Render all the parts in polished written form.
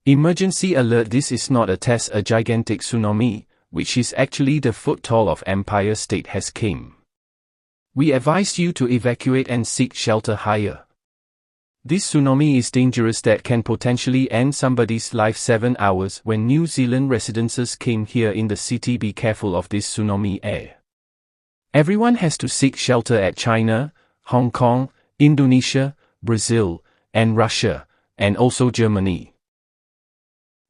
Emergency alert: this is not a test. A gigantic tsunami, which is actually the foot tall of Empire State, has came. We advise you to evacuate and seek shelter higher. This tsunami is dangerous, that can potentially end somebody's life. 7 hours when New Zealand residents came here in the city. Be careful of this tsunami air. Everyone has to seek shelter at China, Hong Kong, Indonesia, Brazil, and Russia, and also Germany.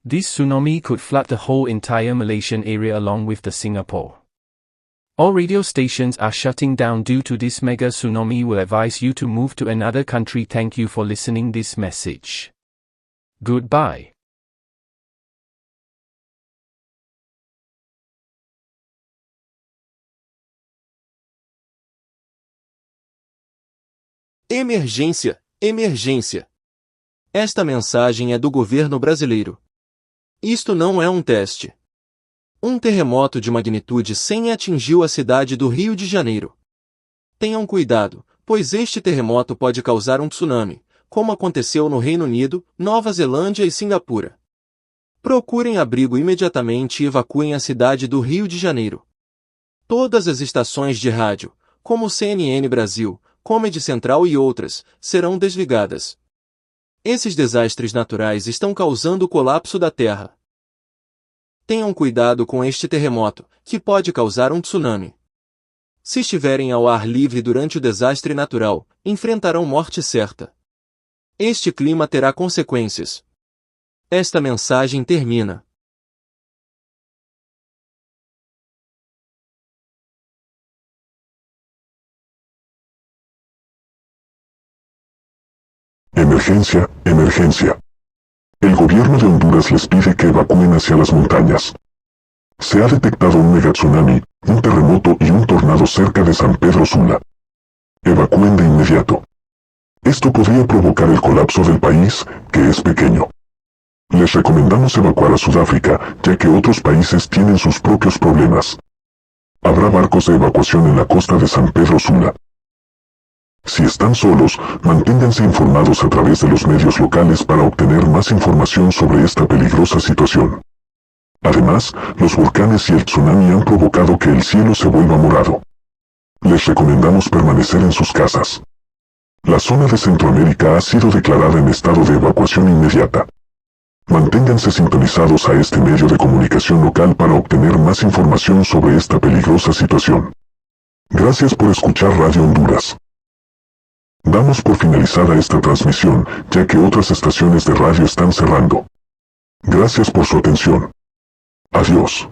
This tsunami could flood the whole entire Malaysian area along with the Singapore. All radio stations are shutting down due to this mega tsunami. Will advise you to move to another country. Thank you for listening this message. Goodbye. Emergência, emergência. Esta mensagem é do governo brasileiro. Isto não é um teste. Um terremoto de magnitude 100 atingiu a cidade do Rio de Janeiro. Tenham cuidado, pois este terremoto pode causar um tsunami, como aconteceu no Reino Unido, Nova Zelândia e Singapura. Procurem abrigo imediatamente e evacuem a cidade do Rio de Janeiro. Todas as estações de rádio, como CNN Brasil, Comedy Central e outras, serão desligadas. Esses desastres naturais estão causando o colapso da Terra. Tenham cuidado com este terremoto, que pode causar um tsunami. Se estiverem ao ar livre durante o desastre natural, enfrentarão morte certa. Este clima terá consequências. Esta mensagem termina. Emergencia, emergencia. El gobierno de Honduras les pide que evacúen hacia las montañas. Se ha detectado un megatsunami, un terremoto y un tornado cerca de San Pedro Sula. Evacúen de inmediato. Esto podría provocar el colapso del país, que es pequeño. Les recomendamos evacuar a Sudáfrica, ya que otros países tienen sus propios problemas. Habrá barcos de evacuación en la costa de San Pedro Sula. Si están solos, manténganse informados a través de los medios locales para obtener más información sobre esta peligrosa situación. Además, los volcanes y el tsunami han provocado que el cielo se vuelva morado. Les recomendamos permanecer en sus casas. La zona de Centroamérica ha sido declarada en estado de evacuación inmediata. Manténganse sintonizados a este medio de comunicación local para obtener más información sobre esta peligrosa situación. Gracias por escuchar Radio Honduras. Damos por finalizada esta transmisión, ya que otras estaciones de radio están cerrando. Gracias por su atención. Adiós.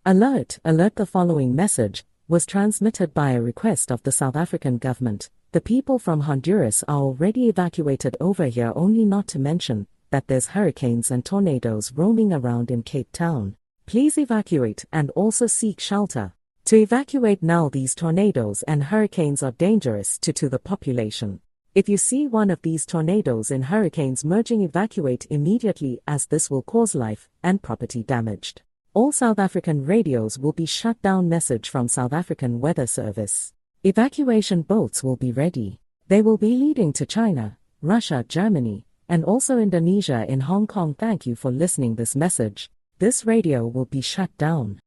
Alert, alert. The following message was transmitted by a request of the South African government. The people from Honduras are already evacuated over here, only not to mention that there's hurricanes and tornadoes roaming around in Cape Town. Please evacuate and also seek shelter. To evacuate now, these tornadoes and hurricanes are dangerous to the population. If you see one of these tornadoes and hurricanes merging, evacuate immediately, as this will cause life and property damaged. All South African radios will be shut down. Message from South African Weather Service. Evacuation boats will be ready. They will be leading to China, Russia, Germany, and also Indonesia in Hong Kong. Thank you for listening this message. This radio will be shut down.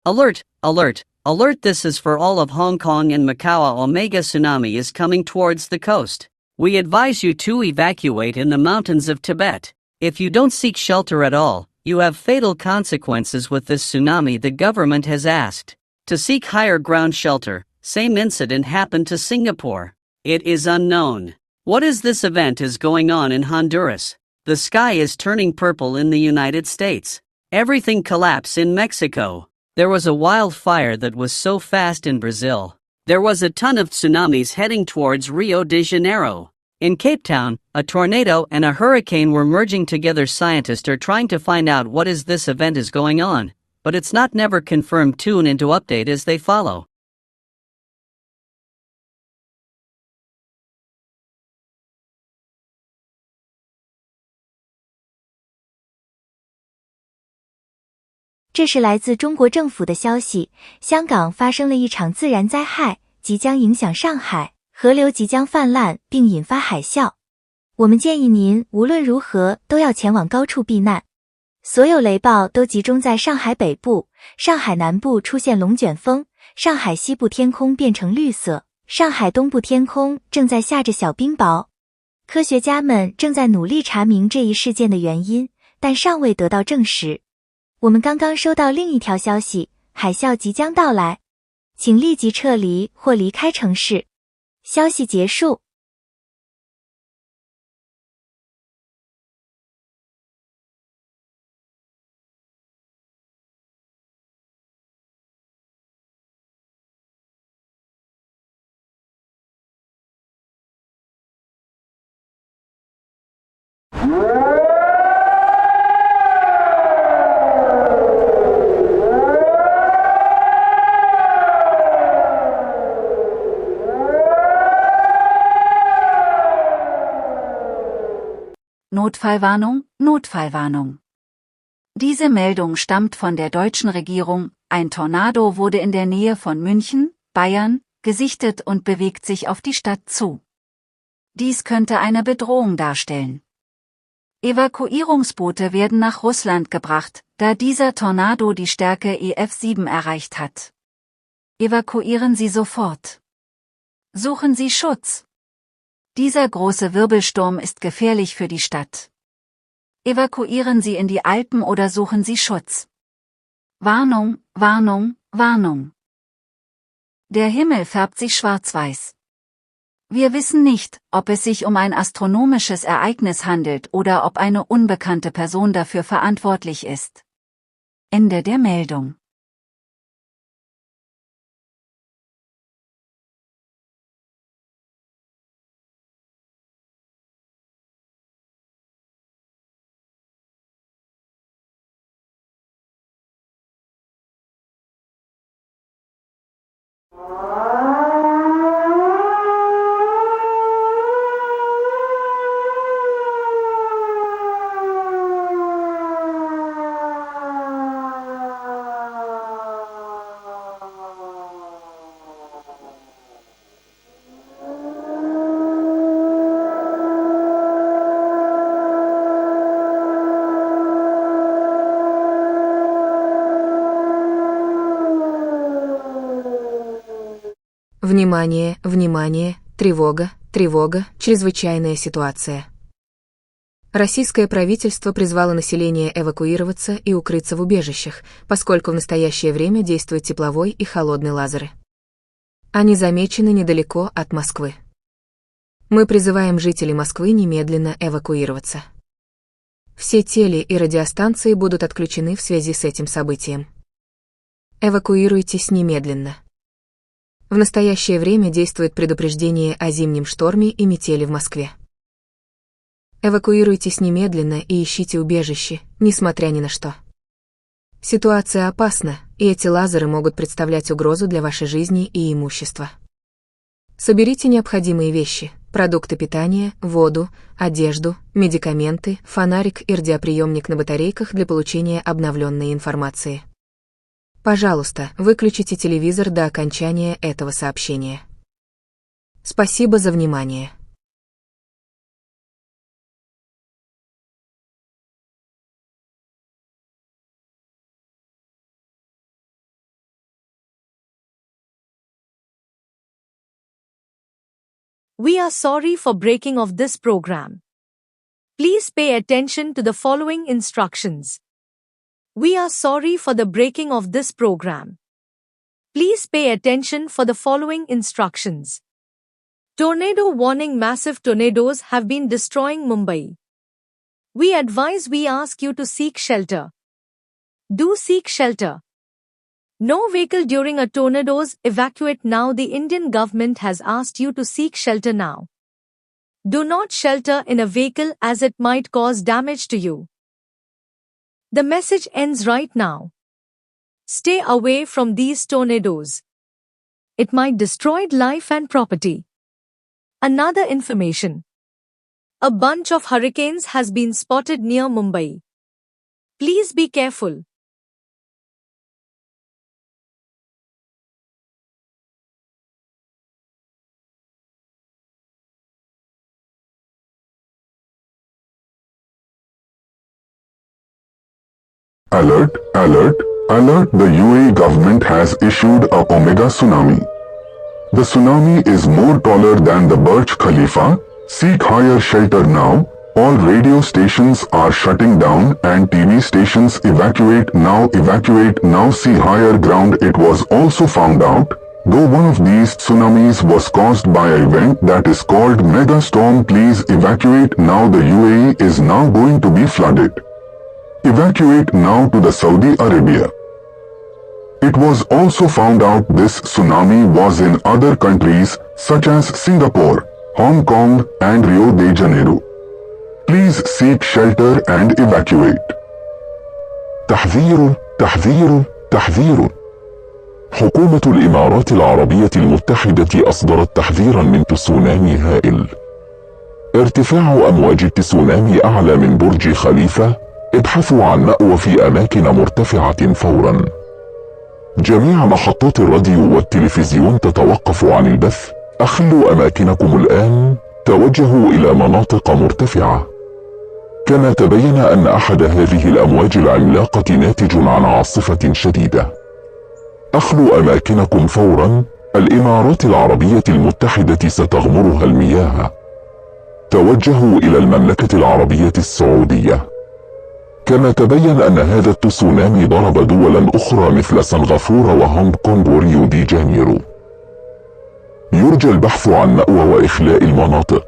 Alert, alert, alert. This is for all of Hong Kong and Macau. A mega tsunami is coming towards the coast. We advise you to evacuate in the mountains of Tibet. If you don't seek shelter at all, you have fatal consequences with this tsunami. The government has asked to seek higher ground shelter. Same incident happened to Singapore. It is unknown. What is this event is going on in Honduras? The sky is turning purple in the United States. Everything collapsed in Mexico. There was a wildfire that was so fast in Brazil. There was a ton of tsunamis heading towards Rio de Janeiro. In Cape Town, a tornado and a hurricane were merging together. Scientists are trying to find out what is this event is going on, but it's not never confirmed. Tune into update as they follow. 这是来自中国政府的消息，香港发生了一场自然灾害，即将影响上海，河流即将泛滥并引发海啸。我们建议您无论如何都要前往高处避难。所有雷暴都集中在上海北部，上海南部出现龙卷风，上海西部天空变成绿色，上海东部天空正在下着小冰雹。科学家们正在努力查明这一事件的原因，但尚未得到证实。我们刚刚收到另一条消息，海啸即将到来，请立即撤离或离开城市。消息结束。Notfallwarnung, Notfallwarnung. Diese Meldung stammt von der deutschen Regierung, ein Tornado wurde in der Nähe von München, Bayern, gesichtet und bewegt sich auf die Stadt zu. Dies könnte eine Bedrohung darstellen. Evakuierungsboote werden nach Russland gebracht, da dieser Tornado die Stärke EF7 erreicht hat. Evakuieren Sie sofort. Suchen Sie Schutz. Dieser große Wirbelsturm ist gefährlich für die Stadt. Evakuieren Sie in die Alpen oder suchen Sie Schutz. Warnung, Warnung, Warnung. Der Himmel färbt sich schwarz-weiß. Wir wissen nicht, ob es sich um ein astronomisches Ereignis handelt oder ob eine unbekannte Person dafür verantwortlich ist. Ende der Meldung. Внимание, внимание, тревога, тревога, чрезвычайная ситуация. Российское правительство призвало население эвакуироваться и укрыться в убежищах, поскольку в настоящее время действуют тепловой и холодный лазеры. Они замечены недалеко от Москвы. Мы призываем жителей Москвы немедленно эвакуироваться. Все теле- и радиостанции будут отключены в связи с этим событием. Эвакуируйтесь немедленно. В настоящее время действует предупреждение о зимнем шторме и метели в Москве. Эвакуируйтесь немедленно и ищите убежище, несмотря ни на что. Ситуация опасна, и эти лазеры могут представлять угрозу для вашей жизни и имущества. Соберите необходимые вещи, продукты питания, воду, одежду, медикаменты, фонарик и радиоприемник на батарейках для получения обновленной информации. Пожалуйста, выключите телевизор до окончания этого сообщения. Спасибо за внимание. We are sorry for breaking of this program. Please pay attention to the following instructions. We are sorry for the breaking of this program. Please pay attention for the following instructions. Tornado warning: massive tornadoes have been destroying Mumbai. We ask you to seek shelter. Do seek shelter. No vehicle during a tornadoes, evacuate now. The Indian government has asked you to seek shelter now. Do not shelter in a vehicle as it might cause damage to you. The message ends right now. Stay away from these tornadoes. It might destroy life and property. Another information. A bunch of hurricanes has been spotted near Mumbai. Please be careful. Alert, alert, alert, the UAE government has issued a Omega tsunami. The tsunami is more taller than the Burj Khalifa. Seek higher shelter now. All radio stations are shutting down and TV stations evacuate now, see higher ground. It was also found out, though one of these tsunamis was caused by an event that is called Megastorm. Please evacuate now, the UAE is now going to be flooded. Evacuate now to the Saudi Arabia. It was also found out this tsunami was in other countries such as Singapore, Hong Kong and Rio de Janeiro. Please seek shelter and evacuate. تحذير تحذير تحذير. حكومة الإمارات العربية المتحدة أصدرت تحذيرا من تسونامي هائل. ارتفاع أمواج التسونامي أعلى من برج خليفة. ابحثوا عن مأوى في أماكن مرتفعة فورا. جميع محطات الراديو والتلفزيون تتوقف عن البث. أخلوا أماكنكم الآن. توجهوا إلى مناطق مرتفعة. كما تبين أن أحد هذه الأمواج العملاقة ناتج عن عاصفة شديدة. أخلوا أماكنكم فورا. الإمارات العربية المتحدة ستغمرها المياه. توجهوا إلى المملكة العربية السعودية. كما تبين أن هذا التسونامي ضرب دولا أخرى مثل سنغافورة وهونغ كونغ وريو دي جانيرو. يرجى البحث عن مأوى وإخلاء المناطق.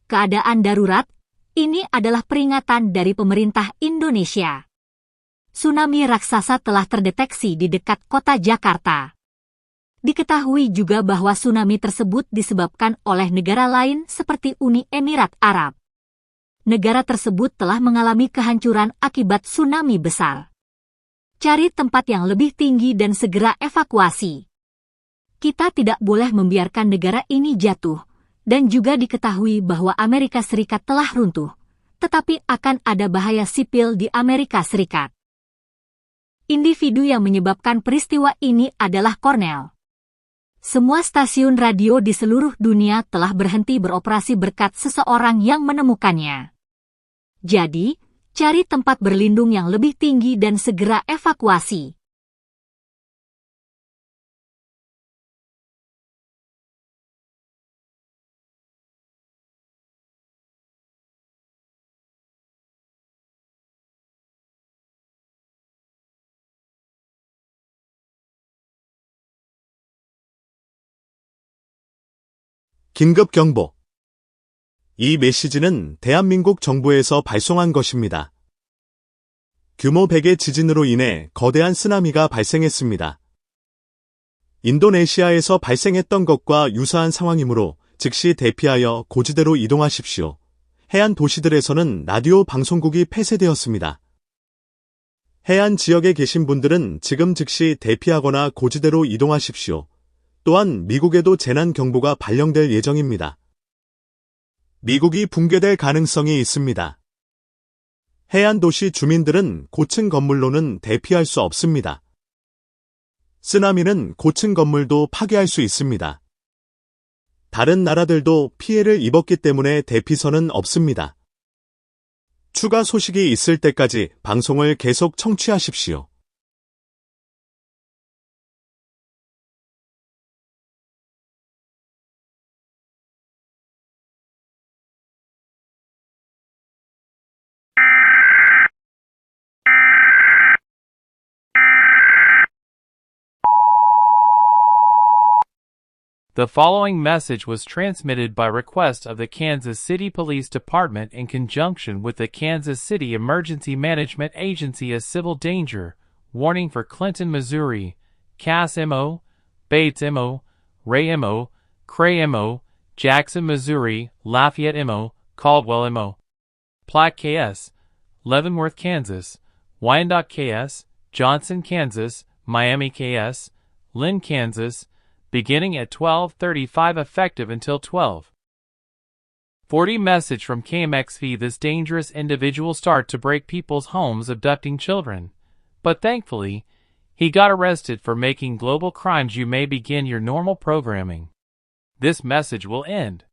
Keadaan darurat, ini adalah peringatan dari pemerintah Indonesia. Tsunami raksasa telah terdeteksi di dekat kota Jakarta. Diketahui juga bahwa tsunami tersebut disebabkan oleh negara lain seperti Uni Emirat Arab. Negara tersebut telah mengalami kehancuran akibat tsunami besar. Cari tempat yang lebih tinggi dan segera evakuasi. Kita tidak boleh membiarkan negara ini jatuh. Dan juga diketahui bahwa Amerika Serikat telah runtuh, tetapi akan ada bahaya sipil di Amerika Serikat. Individu yang menyebabkan peristiwa ini adalah Cornell. Semua stasiun radio di seluruh dunia telah berhenti beroperasi berkat seseorang yang menemukannya. Jadi, cari tempat berlindung yang lebih tinggi dan segera evakuasi. 긴급 경보. 이 메시지는 대한민국 정부에서 발송한 것입니다. 규모 100의 지진으로 인해 거대한 쓰나미가 발생했습니다. 인도네시아에서 발생했던 것과 유사한 상황이므로 즉시 대피하여 고지대로 이동하십시오. 해안 도시들에서는 라디오 방송국이 폐쇄되었습니다. 해안 지역에 계신 분들은 지금 즉시 대피하거나 고지대로 이동하십시오. 또한 미국에도 재난경보가 발령될 예정입니다. 미국이 붕괴될 가능성이 있습니다. 해안 도시 주민들은 고층 건물로는 대피할 수 없습니다. 쓰나미는 고층 건물도 파괴할 수 있습니다. 다른 나라들도 피해를 입었기 때문에 대피선은 없습니다. 추가 소식이 있을 때까지 방송을 계속 청취하십시오. The following message was transmitted by request of the Kansas City Police Department in conjunction with the Kansas City Emergency Management Agency. A civil danger warning for Clinton, Missouri, Cass M.O., Bates M.O., Ray M.O., Cray M.O., Jackson, Missouri, Lafayette M.O., Caldwell M.O., Platte K.S., Leavenworth, Kansas, Wyandotte K.S., Johnson, Kansas, Miami K.S., Lynn, Kansas, beginning at 12:35 effective until 12:40. Message from KMXV. This dangerous individual start to break people's homes abducting children. But thankfully, he got arrested for making global crimes. You may begin your normal programming. This message will end.